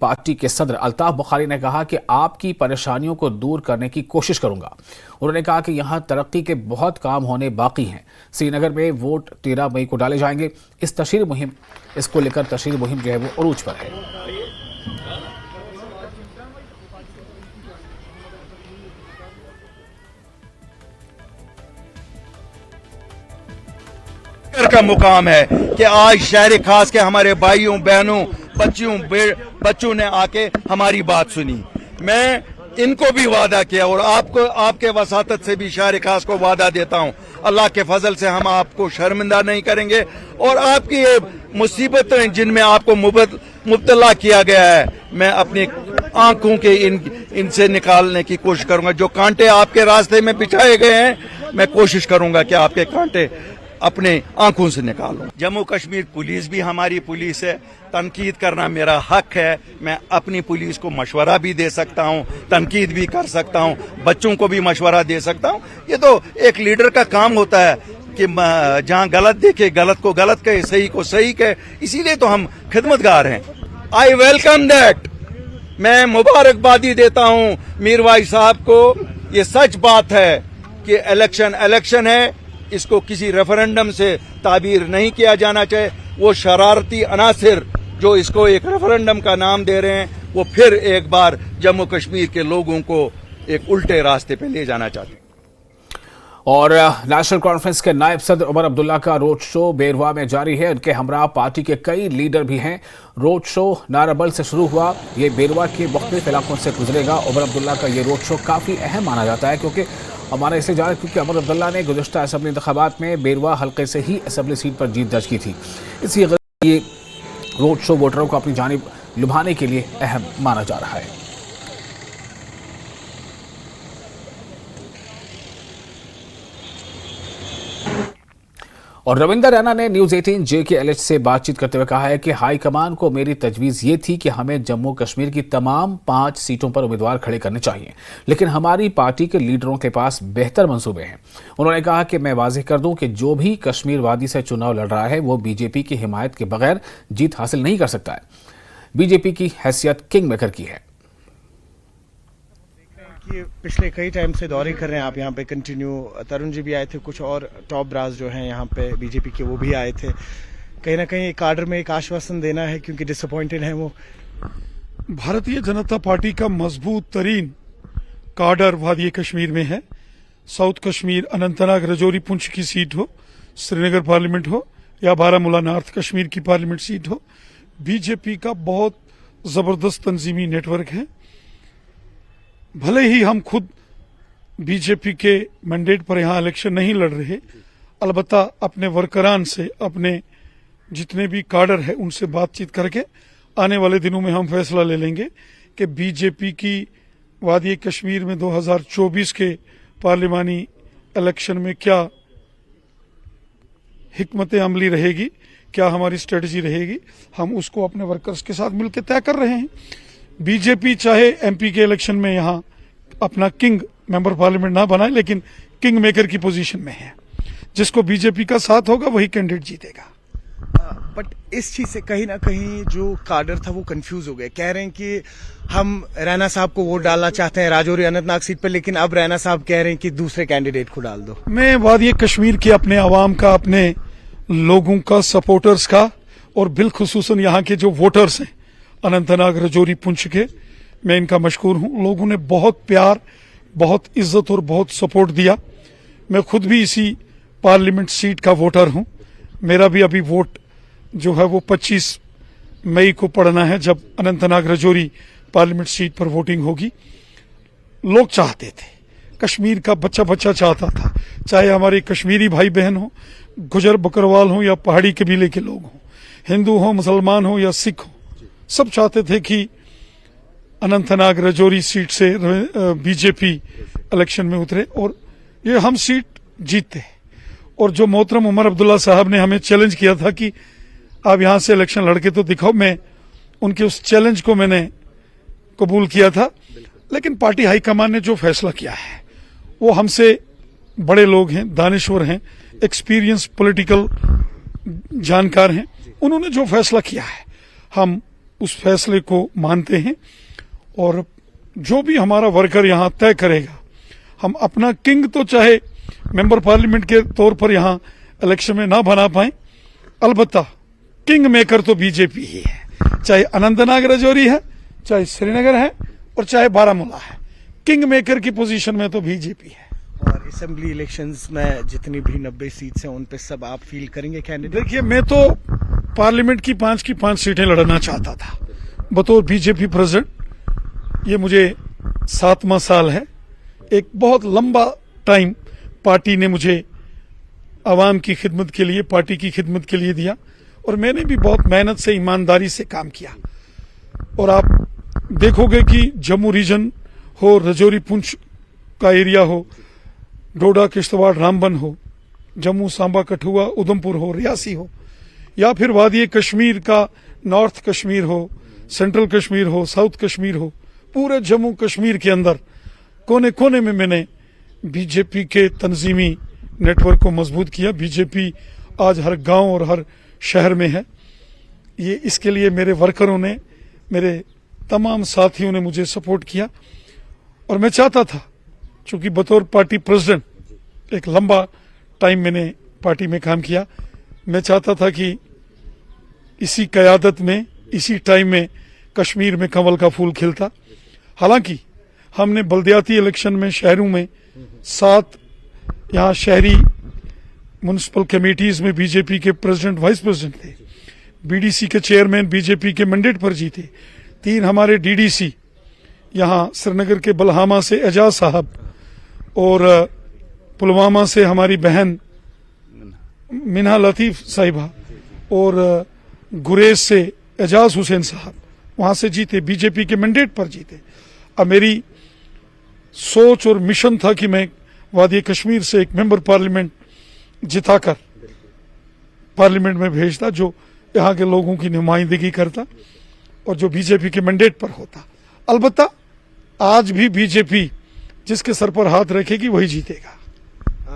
Party के सदर अल्ताफ बुखारी ने कहा कि आपकी परेशानियों को दूर करने की कोशिश करूंगा। उन्होंने कहा कि यहां तरक्की के बहुत काम होने बाकी हैं। श्रीनगर में वोट 13 मई को डाले जाएंगे। इस तशहीर मुहिम इसको लेकर तशहीर मुहिम जो है वो अरूज पर है। का मुकाम है कि आज शहर खास के हमारे भाइयों बहनों बच्चों ने आके हमारी बात सुनी। मैं इनको भी वादा किया और आपको आपके वसातत से भी शहर खास को वादा देता हूं, अल्लाह के फजल से हम आपको शर्मिंदा नहीं करेंगे और आपकी ये मुसीबतें जिनमें आपको मुब्तला किया गया है, मैं अपनी आंखों के इनसे निकालने की कोशिश करूंगा। जो कांटे आपके रास्ते में बिछाए गए हैं, मैं कोशिश करूंगा कि आपके कांटे अपने आंखों से निकालो। जम्मू कश्मीर पुलिस भी हमारी पुलिस है, तनकीद करना मेरा हक है। मैं अपनी पुलिस को मशवरा भी दे सकता हूं, तनकीद भी कर सकता हूं, बच्चों को भी मशवरा दे सकता हूं। ये तो एक लीडर का काम होता है कि जहां गलत देखे गलत को गलत कहे, सही को सही कहे, इसीलिए तो हम खिदमतगार हैं। I welcome that. मैं मुबारकबादी देता हूं मीरवाई साहब को। ये सच बात है कि इलेक्शन है, इसको किसी रेफरेंडम से ताबीर नहीं किया जाना चाहिए। वो शरारती अनासिर जो इसको एक रेफरेंडम का नाम दे रहे हैं, वो फिर एक बार जम्मू कश्मीर के लोगों को एक उल्टे रास्ते पे ले जाना चाहते हैं। और नेशनल कॉन्फ्रेंस के नायब सदर उमर अब्दुल्ला का रोड शो बेरवा में जारी है। उनके हमरा पार्टी के कई लीडर भी हैं। रोड शो नाराबल से शुरू हुआ, ये बेरवा के मुख्तलिफ इलाकों से गुजरेगा। उमर अब्दुल्ला का ये रोड शो काफ़ी अहम माना जाता है क्योंकि हमारा इसे जाना क्योंकि उमर अब्दुल्ला ने गुज़श्ता असेंबली इंतखाबात में बेरवा हल्के से ही असेंबली सीट पर जीत दर्ज की थी। इसी ये रोड शो वोटरों को अपनी जानिब लुभाने के लिए अहम माना जा रहा है। और रविंदर रैना ने न्यूज़ 18 JKLH से बातचीत करते हुए कहा है कि हाईकमान को मेरी तजवीज़ ये थी कि हमें जम्मू कश्मीर की तमाम 5 सीटों पर उम्मीदवार खड़े करने चाहिए, लेकिन हमारी पार्टी के लीडरों के पास बेहतर मंसूबे हैं। उन्होंने कहा कि मैं वाज़ेह कर दूं कि जो भी कश्मीर वादी से चुनाव लड़ रहा है वो बीजेपी की हिमायत के बगैर जीत हासिल नहीं कर सकता है। बीजेपी की हैसियत किंग मेकर की है। ये पिछले कई टाइम से दौरे कर रहे हैं आप यहाँ पे कंटिन्यू। तरुण जी भी आए थे, कुछ और टॉप ब्रास जो हैं यहाँ पे बीजेपी के वो भी आए थे। कहीं ना कहीं काडर में एक आश्वासन देना है क्योंकि डिसअपॉइंटेड है वो। भारतीय जनता पार्टी का मजबूत तरीन काडर वादी कश्मीर में है। साउथ कश्मीर, अनंतनाग, रजौरी, पुंछ की सीट हो, श्रीनगर पार्लियामेंट हो या बारामूला नॉर्थ कश्मीर की पार्लियामेंट सीट हो, बीजेपी का बहुत जबरदस्त तंजीमी नेटवर्क है। भले ही हम खुद बीजेपी के मैंडेट पर यहाँ इलेक्शन नहीं लड़ रहे, अलबत्ता अपने वर्करान से, अपने जितने भी काडर है उनसे बातचीत करके आने वाले दिनों में हम फैसला ले लेंगे कि बीजेपी की वादी कश्मीर में 2024 के पार्लिमानी इलेक्शन में क्या हिकमत अमली रहेगी, क्या हमारी स्ट्रेटजी रहेगी। हम उसको अपने वर्कर्स के साथ मिलकर तय कर रहे हैं। बीजेपी चाहे एमपी के इलेक्शन में यहाँ अपना किंग मेंबर पार्लियामेंट ना बनाए, लेकिन किंग मेकर की पोजीशन में है। जिसको बीजेपी का साथ होगा वही कैंडिडेट जीतेगा। बट इस चीज से कहीं ना कहीं जो काडर था वो कंफ्यूज हो गए। कह रहे हैं कि हम रैना साहब को वोट डालना चाहते हैं राजौरी अनंतनाग सीट पर, लेकिन अब रैना साहब कह रहे हैं कि दूसरे कैंडिडेट को डाल दो। मैं वादी कश्मीर के अपने अवाम का, अपने लोगों का, सपोर्टर्स का और बिलखुसूसन यहाँ के जो वोटर्स हैं अनंतनाग, रजौरी, पुंछ के, मैं इनका मशकूर हूं। लोगों ने बहुत प्यार, बहुत इज्जत और बहुत सपोर्ट दिया। मैं खुद भी इसी पार्लियामेंट सीट का वोटर हूं। मेरा भी अभी वोट जो है वो 25 मई को पड़ना है, जब अनंतनाग रजौरी पार्लियामेंट सीट पर वोटिंग होगी। लोग चाहते थे, कश्मीर का बच्चा बच्चा चाहता था, चाहे हमारे कश्मीरी भाई बहन हो, गुजर बकरवाल हो या पहाड़ी कबीले के लोग हों, हिंदू हो, मुसलमान हो या सिख हो, सब चाहते थे कि अनंतनाग रजौरी सीट से बीजेपी इलेक्शन में उतरे और ये हम सीट जीतते। और जो मोहतरम उमर अब्दुल्ला साहब ने हमें चैलेंज किया था कि आप यहां से इलेक्शन लड़के तो दिखाओ, मैं उनके उस चैलेंज को मैंने कबूल किया था। लेकिन पार्टी हाईकमान ने जो फैसला किया है, वो हमसे बड़े लोग हैं, दानिश्वर हैं, एक्सपीरियंस पॉलिटिकल जानकार हैं, उन्होंने जो फैसला किया है हम उस फैसले को मानते हैं और जो भी हमारा वर्कर यहाँ तय करेगा, हम अपना किंग तो चाहे मेंबर पार्लियामेंट के तौर पर यहाँ इलेक्शन में ना बना पाए, अलबत्ता किंग मेकर तो बीजेपी ही है, चाहे अनंतनाग राजौरी है, चाहे श्रीनगर है और चाहे बारामूला है। किंग मेकर की पोजीशन में तो बीजेपी है। और असेंबली इलेक्शंस में जितनी भी 90 सीट्स हैं उन पे सब आप फील करेंगे कैंडिडेट? देखिए, मैं तो पार्लियामेंट की 5 की 5 सीटें लड़ना चाहता था बतौर बीजेपी प्रेसिडेंट। ये मुझे 7वां साल है। एक बहुत लंबा टाइम पार्टी ने मुझे आवाम की खिदमत के लिए, पार्टी की खिदमत के लिए दिया और मैंने भी बहुत मेहनत से, ईमानदारी से काम किया। और आप देखोगे कि जम्मू रीजन हो, राजौरी पुंछ का एरिया हो, डोडा किश्तवाड़ रामबन हो, जम्मू सांबा कठुआ उधमपुर हो, रियासी हो, या फिर वादी कश्मीर का नॉर्थ कश्मीर हो, सेंट्रल कश्मीर हो, साउथ कश्मीर हो, पूरे जम्मू कश्मीर के अंदर कोने कोने में मैंने बीजेपी के तंजीमी नेटवर्क को मजबूत किया। बीजेपी आज हर गांव और हर शहर में है। ये इसके लिए मेरे वर्करों ने, मेरे तमाम साथियों ने मुझे सपोर्ट किया और मैं चाहता था, चूंकि बतौर पार्टी प्रेसिडेंट एक लंबा टाइम मैंने पार्टी में काम किया, मैं चाहता था कि इसी क़यादत में, इसी टाइम में कश्मीर में कमल का फूल खिलता। हालांकि हमने बल्दियाती इलेक्शन में शहरों में 7 यहाँ शहरी म्युनिसिपल कमेटीज में बीजेपी के प्रेसिडेंट, वाइस प्रेसिडेंट थे। बीडीसी के चेयरमैन बीजेपी के मैंडेट पर जीते। 3 हमारे डीडीसी यहाँ श्रीनगर के बलहामा से एजाज साहब और पुलवामा से हमारी बहन मिन्हा लतीफ साहिबा और गुरेज से एजाज हुसैन साहब वहां से जीते, बीजेपी के मैंडेट पर जीते। अब मेरी सोच और मिशन था कि मैं वादी कश्मीर से एक मेंबर पार्लियामेंट जिताकर पार्लियामेंट में भेजता, जो यहाँ के लोगों की नुमाइंदगी करता और जो बीजेपी के मैंडेट पर होता। अलबत्ता आज भी बीजेपी जिसके सर पर हाथ रखेगी वही जीतेगा।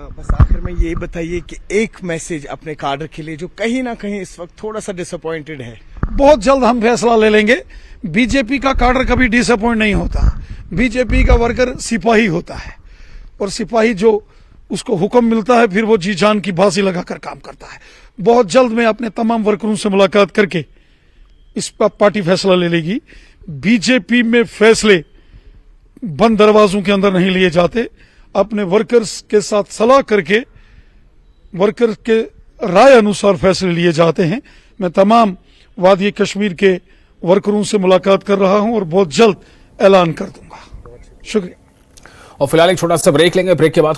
बस आखिर में ये बताइए कि एक मैसेज अपने काडर के लिए जो कहीं ना कहीं इस वक्त थोड़ा सा डिसअपॉइंटेड है। बहुत जल्द हम फैसला ले लेंगे। बीजेपी का काडर कभी डिसअपॉइंट नहीं होता। बीजेपी का वर्कर सिपाही होता है और सिपाही जो उसको हुक्म मिलता है फिर वो जी जान की बाजी लगाकर काम करता है। बहुत जल्द मैं अपने तमाम वर्करों से मुलाकात करके इस पर पार्टी फैसला ले लेगी। बीजेपी में फैसले बंद दरवाजों के अंदर नहीं लिए जाते, अपने वर्कर्स के साथ सलाह करके वर्कर के राय अनुसार फैसले लिए जाते हैं। मैं तमाम वादी कश्मीर के वर्करों से मुलाकात कर रहा हूं और बहुत जल्द ऐलान कर दूंगा। शुक्रिया। और फिलहाल एक छोटा सा ब्रेक लेंगे। ब्रेक के बाद